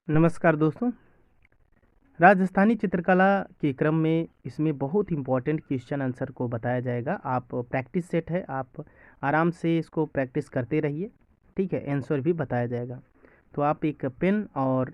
नमस्कार दोस्तों। राजस्थानी चित्रकला के क्रम में इसमें बहुत इम्पोर्टेंट क्वेश्चन आंसर को बताया जाएगा। आप प्रैक्टिस सेट है, आप आराम से इसको प्रैक्टिस करते रहिए, ठीक है। आंसर भी बताया जाएगा। तो आप एक पेन और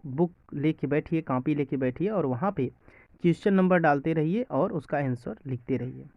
बुक लेके बैठिए, कॉपी लेके बैठिए और वहाँ पे क्वेश्चन नंबर डालते रहिए और उसका आंसर लिखते रहिए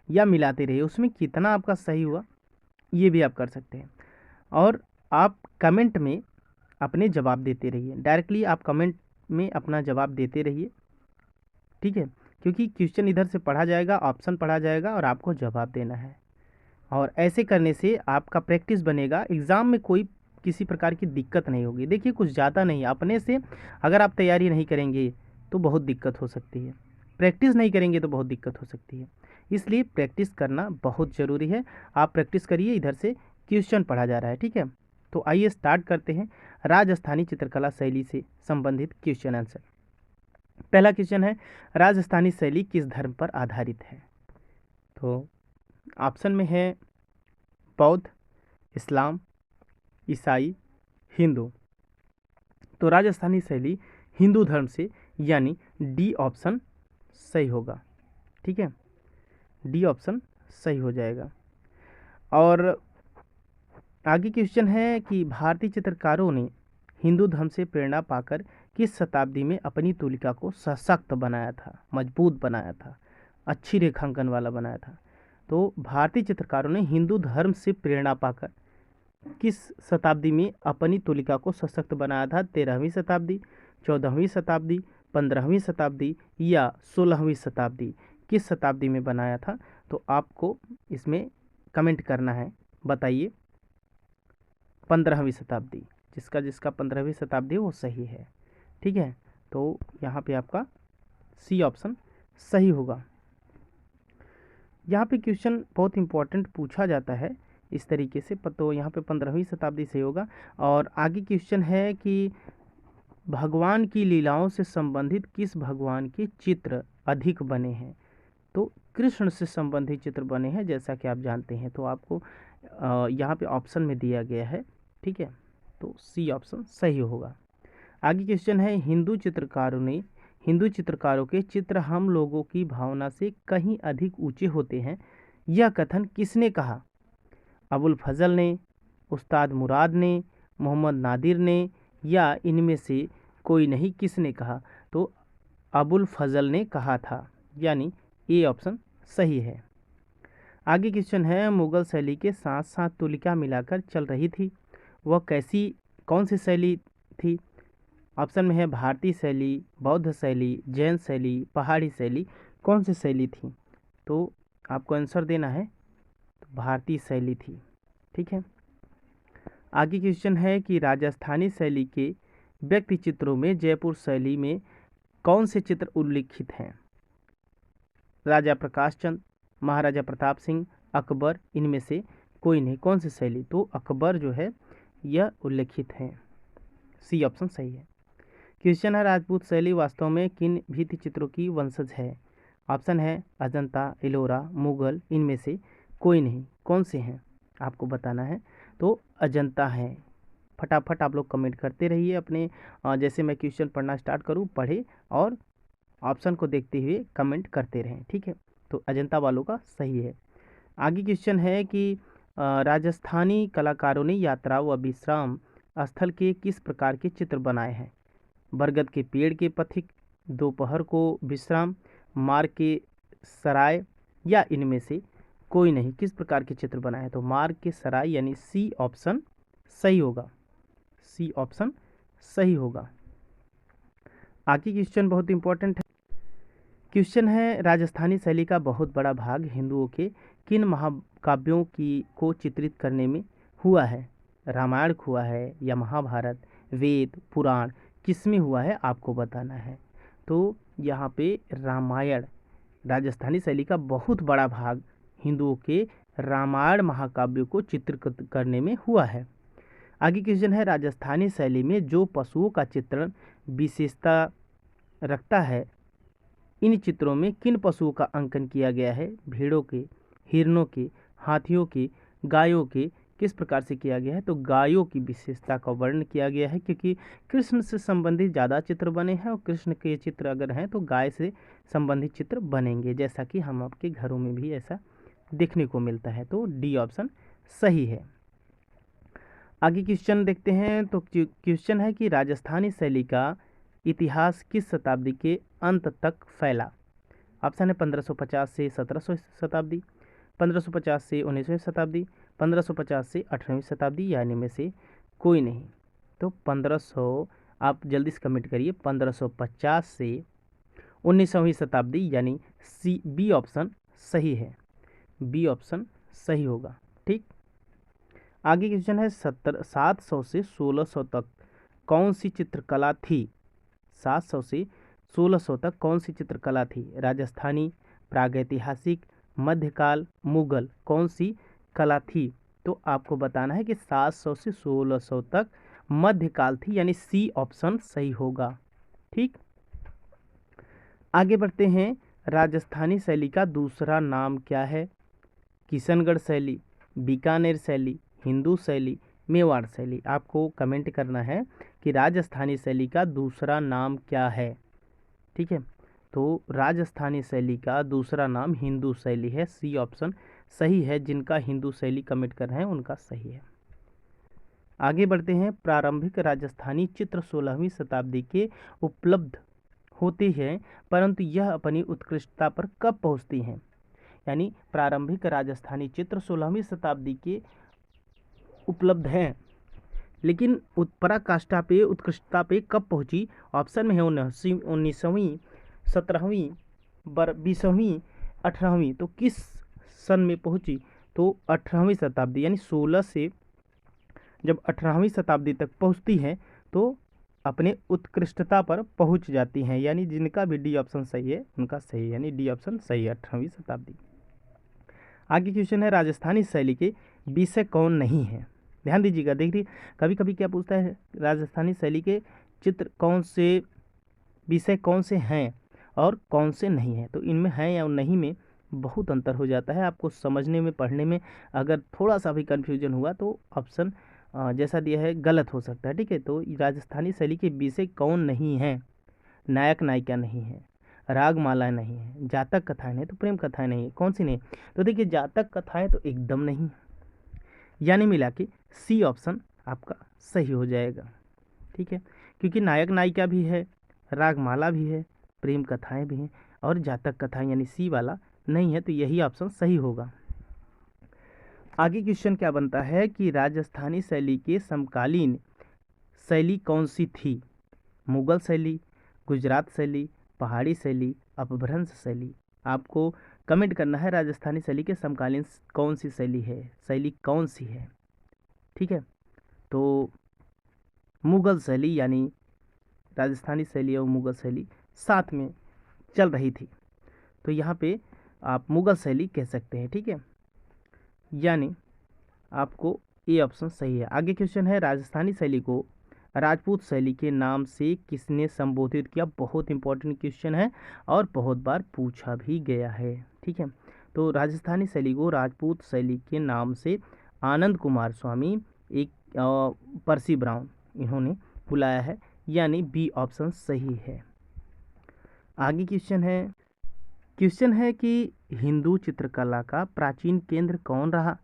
या मिलाते रहिए। उसमें कितना आपका सही हुआ ये भी आप कर सकते हैं। और आप कमेंट में अपने जवाब देते रहिए। डायरेक्टली आप कमेंट में अपना जवाब देते रहिए, ठीक है। क्योंकि क्वेश्चन इधर से पढ़ा जाएगा, ऑप्शन पढ़ा जाएगा और आपको जवाब देना है। और ऐसे करने से आपका प्रैक्टिस बनेगा, एग्ज़ाम में कोई किसी प्रकार की दिक्कत नहीं होगी। देखिए, कुछ ज़्यादा नहीं, अपने से अगर आप तैयारी नहीं करेंगे तो बहुत दिक्कत हो सकती है। प्रैक्टिस नहीं करेंगे तो बहुत दिक्कत हो सकती है। इसलिए प्रैक्टिस करना बहुत ज़रूरी है। आप प्रैक्टिस करिए, इधर से क्वेश्चन पढ़ा जा रहा है, ठीक है। तो आइए स्टार्ट करते हैं राजस्थानी चित्रकला शैली से संबंधित क्वेश्चन आंसर। पहला क्वेश्चन है, राजस्थानी शैली किस धर्म पर आधारित है? तो ऑप्शन में है बौद्ध, इस्लाम, ईसाई, हिंदू। तो राजस्थानी शैली हिंदू धर्म से, यानी डी ऑप्शन सही होगा, ठीक है। डी ऑप्शन सही हो जाएगा। और आगे क्वेश्चन है कि भारतीय चित्रकारों ने हिंदू धर्म से प्रेरणा पाकर किस शताब्दी में अपनी तुलिका को सशक्त बनाया था, मजबूत बनाया था, अच्छी रेखांकन वाला बनाया था? तो भारतीय चित्रकारों ने हिंदू धर्म से प्रेरणा पाकर किस शताब्दी में अपनी तुलिका को सशक्त बनाया था? 13वीं शताब्दी, 14वीं शताब्दी, 15वीं शताब्दी या 16वीं शताब्दी? किस शताब्दी में बनाया था? तो आपको इसमें कमेंट करना है, बताइए। 15वीं शताब्दी, जिसका जिसका 15वीं शताब्दी वो सही है, ठीक है। तो यहाँ पे आपका सी ऑप्शन सही होगा। यहाँ पे क्वेश्चन बहुत इंपॉर्टेंट पूछा जाता है इस तरीके से, तो यहाँ पे 15वीं शताब्दी सही होगा। और आगे क्वेश्चन है कि भगवान की लीलाओं से संबंधित किस भगवान के चित्र अधिक बने हैं? तो कृष्ण से संबंधित चित्र बने हैं, जैसा कि आप जानते हैं। तो आपको यहाँ पे ऑप्शन में दिया गया है, ठीक है। तो सी ऑप्शन सही होगा। आगे क्वेश्चन है, हिंदू चित्रकारों के चित्र हम लोगों की भावना से कहीं अधिक ऊंचे होते हैं, यह कथन किसने कहा? अबुल फजल ने, उस्ताद मुराद ने, मोहम्मद नादिर ने या इनमें से कोई नहीं? किसने कहा? तो अबुल फजल ने कहा था, यानी ए ऑप्शन सही है। आगे क्वेश्चन है, मुगल शैली के साथ साथ तुलिका मिलाकर चल रही थी, वह कौन सी शैली थी? ऑप्शन में है भारतीय शैली, बौद्ध शैली, जैन शैली, पहाड़ी शैली। कौन सी शैली थी? तो आपको आंसर देना है, तो भारतीय शैली थी, ठीक है। आगे क्वेश्चन है कि राजस्थानी शैली के व्यक्ति चित्रों में जयपुर शैली में कौन से चित्र उल्लिखित हैं? राजा प्रकाश चंद, महाराजा प्रताप सिंह, अकबर, इनमें से कोई नहीं? कौन सी शैली? तो अकबर जो है यह उल्लिखित है, सी ऑप्शन सही है। क्वेश्चन है, राजपूत शैली वास्तव में किन भित्ति चित्रों की वंशज है? ऑप्शन है अजंता, एलोरा, मुगल, इनमें से कोई नहीं? कौन से हैं आपको बताना है। तो अजंता है। फटाफट आप लोग कमेंट करते रहिए अपने, जैसे मैं क्वेश्चन पढ़ना स्टार्ट करूँ पढ़े और ऑप्शन को देखते हुए कमेंट करते रहें, ठीक है। तो अजंता वालों का सही है। आगे क्वेश्चन है कि राजस्थानी कलाकारों ने यात्रा व विश्राम स्थल के किस प्रकार के चित्र बनाए हैं? बरगद के पेड़ के पथिक, दोपहर को विश्राम, मार्ग के सराय या इनमें से कोई नहीं? किस प्रकार के चित्र बनाए हैं? तो मार्ग के सराय, यानी सी ऑप्शन सही होगा, सी ऑप्शन सही होगा। आगे क्वेश्चन बहुत इंपॉर्टेंट है। क्वेश्चन है, राजस्थानी शैली का बहुत बड़ा भाग हिंदुओं के किन महाकाव्यों को चित्रित करने में हुआ है? रामायण हुआ है या महाभारत, वेद, पुराण, किसमें हुआ है आपको बताना है। तो यहाँ पे रामायण, राजस्थानी शैली का बहुत बड़ा भाग हिंदुओं के रामायण महाकाव्यों को चित्रित करने में हुआ है। आगे क्वेश्चन है, राजस्थानी शैली में जो पशुओं का चित्रण विशेषता रखता है, इन चित्रों में किन पशुओं का अंकन किया गया है? भेड़ों के, हिरणों के, हाथियों के, गायों के, किस प्रकार से किया गया है, तो गायों की विशेषता का वर्णन किया गया है, क्योंकि कृष्ण से संबंधित ज़्यादा चित्र बने हैं और कृष्ण के चित्र अगर हैं तो गाय से संबंधित चित्र बनेंगे, जैसा कि हम आपके घरों में भी ऐसा देखने को मिलता है। तो डी ऑप्शन सही है। आगे क्वेश्चन देखते हैं। तो क्वेश्चन है कि राजस्थानी शैली का इतिहास किस शताब्दी के अंत तक फैला। ऑप्शन है 1550 से 1700 शताब्दी, 1550 से 19वीं शताब्दी, 1550 से 18वीं शताब्दी, या इनमें से कोई नहीं। तो 1500, आप जल्दी से कमेंट करिए, 1550 से 19वीं शताब्दी, यानी सी बी ऑप्शन सही है, बी ऑप्शन सही होगा। ठीक, आगे क्वेश्चन है 700 से 1600 तक कौन सी चित्रकला थी। 700 से 1600 तक कौन सी चित्रकला थी। राजस्थानी, प्रागैतिहासिक, मध्यकाल, मुगल, कौन सी कला थी। तो आपको बताना है कि 700 से 1600 तक मध्यकाल थी, यानी सी ऑप्शन सही होगा। ठीक, आगे बढ़ते हैं। राजस्थानी शैली का दूसरा नाम क्या है। किशनगढ़ शैली, बीकानेर शैली, हिंदू शैली, मेवाड़ शैली। आपको कमेंट करना है कि राजस्थानी शैली का दूसरा नाम क्या है। ठीक है, तो राजस्थानी शैली का दूसरा नाम हिंदू शैली है, सी ऑप्शन सही है। जिनका हिंदू शैली कमेंट कर रहे हैं उनका सही है। आगे बढ़ते हैं। प्रारंभिक राजस्थानी चित्र 16वीं शताब्दी के उपलब्ध होती हैं, परंतु यह अपनी उत्कृष्टता पर कब पहुंचती हैं। यानी प्रारंभिक राजस्थानी चित्र 16वीं शताब्दी के उपलब्ध हैं, लेकिन पराकाष्ठा पे, उत्कृष्टता पे कब पहुंची। ऑप्शन में है 19वीं, 17वीं, 20वीं, 18वीं। तो किस सन में पहुंची, तो 18वीं शताब्दी, यानी 16 से जब 18वीं शताब्दी तक पहुंचती हैं तो अपने उत्कृष्टता पर पहुंच जाती हैं। यानी जिनका भी डी ऑप्शन सही है उनका सही है, यानी डी ऑप्शन सही है, 18वीं शताब्दी। आगे क्वेश्चन है राजस्थानी शैली के विषय कौन नहीं है। ध्यान दीजिएगा, देखिए कभी कभी क्या पूछता है, राजस्थानी शैली के चित्र कौन से, विषय कौन से हैं और कौन से नहीं हैं। तो इनमें हैं या नहीं में बहुत अंतर हो जाता है। आपको समझने में, पढ़ने में अगर थोड़ा सा भी कन्फ्यूजन हुआ तो ऑप्शन जैसा दिया है गलत हो सकता है। ठीक है, तो राजस्थानी शैली के विषय कौन नहीं है। नायक नायिका नहीं है, राग मालाएँ नहीं है, जातक कथाएं नहीं, तो प्रेम कथाएं नहीं है। कौन सी नहीं, तो देखिए जातक कथाएं तो एकदम नहीं, यानी मिला के सी ऑप्शन आपका सही हो जाएगा। ठीक है, क्योंकि नायक नायिका भी है, रागमाला भी है, प्रेम कथाएं भी हैं, और जातक कथाएं यानी सी वाला नहीं है, तो यही ऑप्शन सही होगा। आगे क्वेश्चन क्या बनता है कि राजस्थानी शैली के समकालीन शैली कौन सी थी। मुगल शैली, गुजरात शैली, पहाड़ी शैली, अपभ्रंश शैली। आपको कमेंट करना है राजस्थानी शैली के समकालीन कौन सी शैली है, शैली कौन सी है। ठीक है, तो मुगल शैली, यानी राजस्थानी शैली और मुगल शैली साथ में चल रही थी, तो यहाँ पे आप मुगल शैली कह सकते हैं। ठीक है, यानी आपको ए ऑप्शन सही है। आगे क्वेश्चन है राजस्थानी शैली को राजपूत शैली के नाम से किसने संबोधित किया। बहुत इंपॉर्टेंट क्वेश्चन है और बहुत बार पूछा भी गया है। ठीक है, तो राजस्थानी शैली को राजपूत शैली के नाम से आनंद कुमार स्वामी, एक पर्सी ब्राउन, इन्होंने बुलाया है, यानी बी ऑप्शन सही है। आगे क्वेश्चन है कि हिंदू चित्रकला का प्राचीन केंद्र कौन रहा।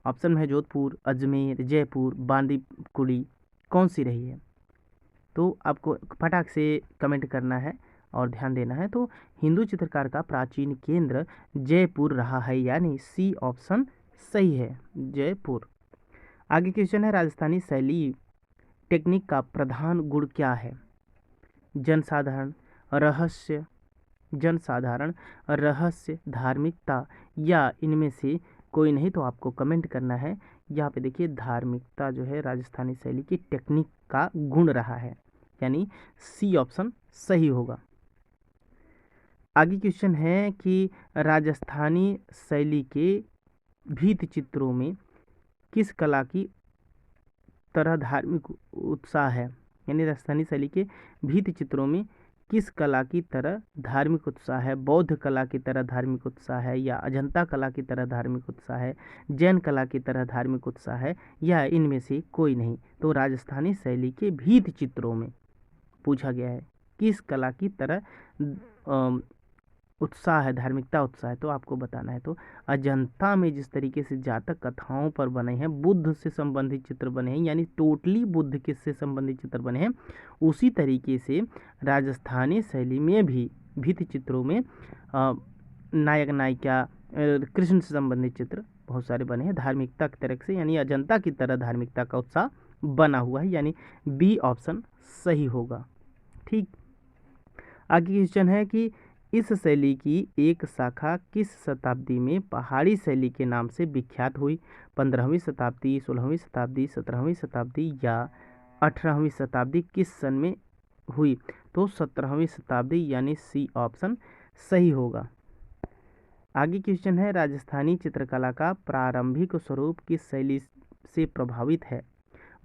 ऑप्शन में है जोधपुर, अजमेर, जयपुर, बांदीकुड़ी, कौन सी रही है। तो आपको फटाक से कमेंट करना है और ध्यान देना है। तो हिंदू चित्रकार का प्राचीन केंद्र जयपुर रहा है, यानी सी ऑप्शन सही है, जयपुर। आगे क्वेश्चन है राजस्थानी शैली टेक्निक का प्रधान गुण क्या है। जनसाधारण, रहस्य, धार्मिकता, या इनमें से कोई नहीं। तो आपको कमेंट करना है। यहाँ पे देखिए धार्मिकता जो है राजस्थानी शैली की टेक्निक का गुण रहा है, यानी सी ऑप्शन सही होगा। आगे क्वेश्चन है कि राजस्थानी शैली के भित्ति चित्रों में किस कला की तरह धार्मिक उत्साह है। यानी राजस्थानी शैली के भित्ति चित्रों में किस कला की तरह धार्मिक उत्साह है? बौद्ध कला की तरह धार्मिक उत्साह है, या अजंता कला की तरह धार्मिक उत्साह है, जैन कला की तरह धार्मिक उत्साह है, या इनमें से कोई नहीं? तो राजस्थानी शैली के भित्ति चित्रों में पूछा गया है किस कला की तरह अम, उत्साह है, धार्मिकता उत्साह है, तो आपको बताना है। तो अजंता में जिस तरीके से जातक कथाओं पर बने हैं, बुद्ध से संबंधित चित्र बने हैं, यानी टोटली बुद्ध के से संबंधित चित्र बने हैं, उसी तरीके से राजस्थानी शैली में भी भित्ति चित्रों में नायक नायिका कृष्ण से संबंधित चित्र बहुत सारे बने हैं धार्मिकता की तरह से, यानी अजंता की तरह धार्मिकता का उत्साह बना हुआ है, यानी बी ऑप्शन सही होगा। ठीक, आगे क्वेश्चन है कि इस शैली की एक शाखा किस शताब्दी में पहाड़ी शैली के नाम से विख्यात हुई? 15वीं शताब्दी, 16वीं शताब्दी, 17वीं शताब्दी या 18वीं शताब्दी? किस सन में हुई? तो 17वीं शताब्दी, यानी सी ऑप्शन सही होगा। आगे क्वेश्चन है राजस्थानी चित्रकला का प्रारंभिक स्वरूप किस शैली से प्रभावित है?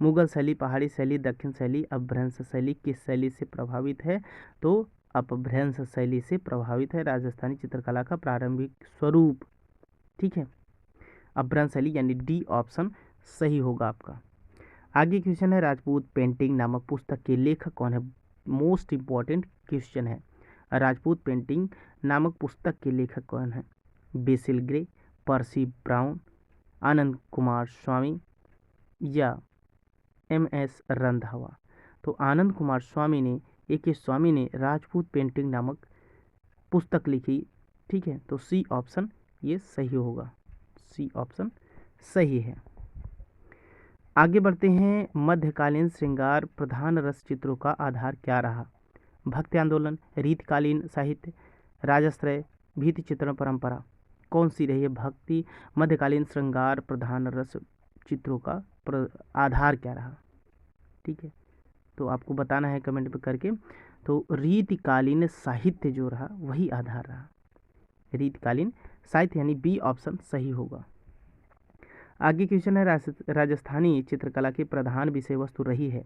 मुगल शैली, पहाड़ी शैली, दक्षिण शैली, अपभ्रंश शैली? किस शैली से प्रभावित है? तो अपभ्रंश शैली से प्रभावित है राजस्थानी चित्रकला का प्रारंभिक स्वरूप। ठीक है, अपभ्रंश शैली, यानी डी ऑप्शन सही होगा आपका। आगे क्वेश्चन है राजपूत पेंटिंग नामक पुस्तक के लेखक कौन है? मोस्ट इंपॉर्टेंट क्वेश्चन है। राजपूत पेंटिंग नामक पुस्तक के लेखक कौन है? बेसिल ग्रे, पर्सी ब्राउन, आनंद कुमार स्वामी या MS रंधावा? तो आनंद कुमार स्वामी ने स्वामी ने राजपूत पेंटिंग नामक पुस्तक लिखी। ठीक है, तो सी ऑप्शन ये सही होगा, सी ऑप्शन सही है। आगे बढ़ते हैं, मध्यकालीन श्रृंगार प्रधान रस चित्रों का आधार क्या रहा? भक्ति आंदोलन, रीतकालीन साहित्य, राजाश्रय, भित्ति चित्रण परंपरा? कौन सी रही है भक्ति मध्यकालीन श्रृंगार प्रधान रस चित्रों का आधार क्या रहा? ठीक है, तो आपको बताना है कमेंट पे करके। तो रीतिकालीन साहित्य जो रहा वही आधार रहा, रीतिकालीन साहित्य, यानी बी ऑप्शन सही होगा। आगे क्वेश्चन है राजस्थानी चित्रकला की प्रधान विषय वस्तु रही है?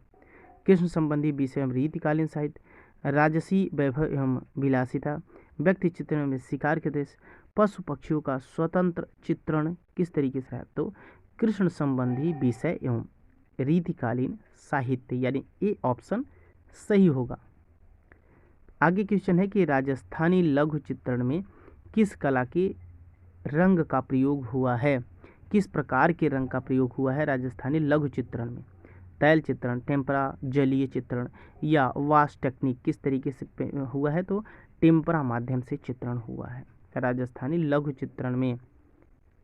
कृष्ण संबंधी विषय एवं रीतिकालीन साहित्य, राजसी वैभव एवं विलासिता, व्यक्ति चित्रण में शिकार के दृश्य, पशु पक्षियों का स्वतंत्र चित्रण किस तरीके से है? तो कृष्ण संबंधी विषय एवं रीतिकालीन साहित्य, यानी ए ऑप्शन सही होगा। आगे क्वेश्चन है कि राजस्थानी लघु चित्रण में किस कला के रंग का प्रयोग हुआ है? किस प्रकार के रंग का प्रयोग हुआ है राजस्थानी लघु चित्रण में? तैल चित्रण, टेम्परा, जलीय चित्रण या वाश टेक्निक? किस तरीके से हुआ है? तो टेम्परा माध्यम से चित्रण हुआ है राजस्थानी लघु चित्रण में,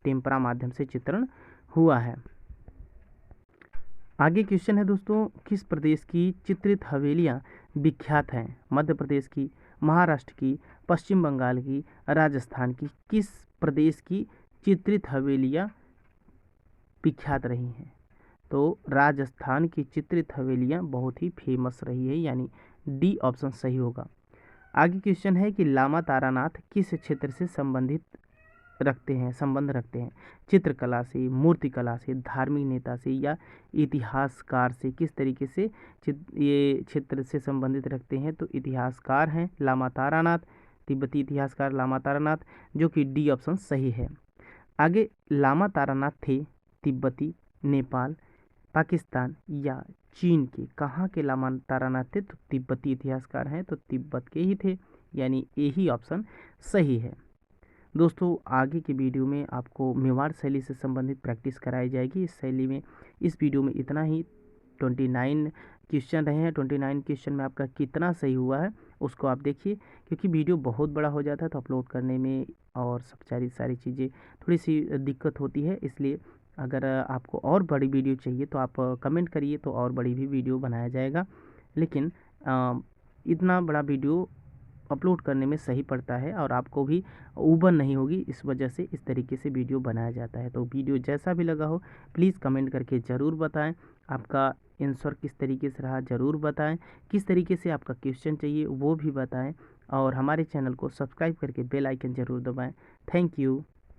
टेम्परा माध्यम से चित्रण हुआ है। आगे क्वेश्चन है दोस्तों, किस प्रदेश की चित्रित हवेलियां विख्यात हैं? मध्य प्रदेश की, महाराष्ट्र की, पश्चिम बंगाल की, राजस्थान की? किस प्रदेश की चित्रित हवेलियां विख्यात रही हैं? तो राजस्थान की चित्रित हवेलियां बहुत ही फेमस रही है, यानी डी ऑप्शन सही होगा। आगे क्वेश्चन है कि लामा तारानाथ किस क्षेत्र से संबंध रखते हैं? चित्रकला से, मूर्तिकला से, धार्मिक नेता से या इतिहासकार से? किस तरीके से ये क्षेत्र से संबंधित रखते हैं? तो इतिहासकार हैं लामा तारानाथ, तिब्बती इतिहासकार लामा तारानाथ, जो कि डी ऑप्शन सही है। आगे, लामा तारानाथ थे तिब्बती, नेपाल, पाकिस्तान या चीन के? कहाँ के लामा तारानाथ थे? तो तिब्बती इतिहासकार हैं, तो तिब्बत के ही थे, यानी ए ही ऑप्शन सही है। दोस्तों, आगे की वीडियो में आपको मेवाड़ शैली से संबंधित प्रैक्टिस कराई जाएगी। इस शैली में, इस वीडियो में इतना ही। 29 क्वेश्चन रहे हैं, 29 क्वेश्चन में आपका कितना सही हुआ है उसको आप देखिए, क्योंकि वीडियो बहुत बड़ा हो जाता है तो अपलोड करने में और सब सारी चीज़ें थोड़ी सी दिक्कत होती है। इसलिए अगर आपको और बड़ी वीडियो चाहिए तो आप कमेंट करिए, तो और बड़ी भी वीडियो बनाया जाएगा। लेकिन इतना बड़ा वीडियो अपलोड करने में सही पड़ता है और आपको भी ऊबर नहीं होगी, इस वजह से इस तरीके से वीडियो बनाया जाता है। तो वीडियो जैसा भी लगा हो प्लीज़ कमेंट करके ज़रूर बताएं। आपका आंसर किस तरीके से रहा ज़रूर बताएं, किस तरीके से आपका क्वेश्चन चाहिए वो भी बताएं, और हमारे चैनल को सब्सक्राइब करके बेल आइकन ज़रूर दबाएं। Thank you.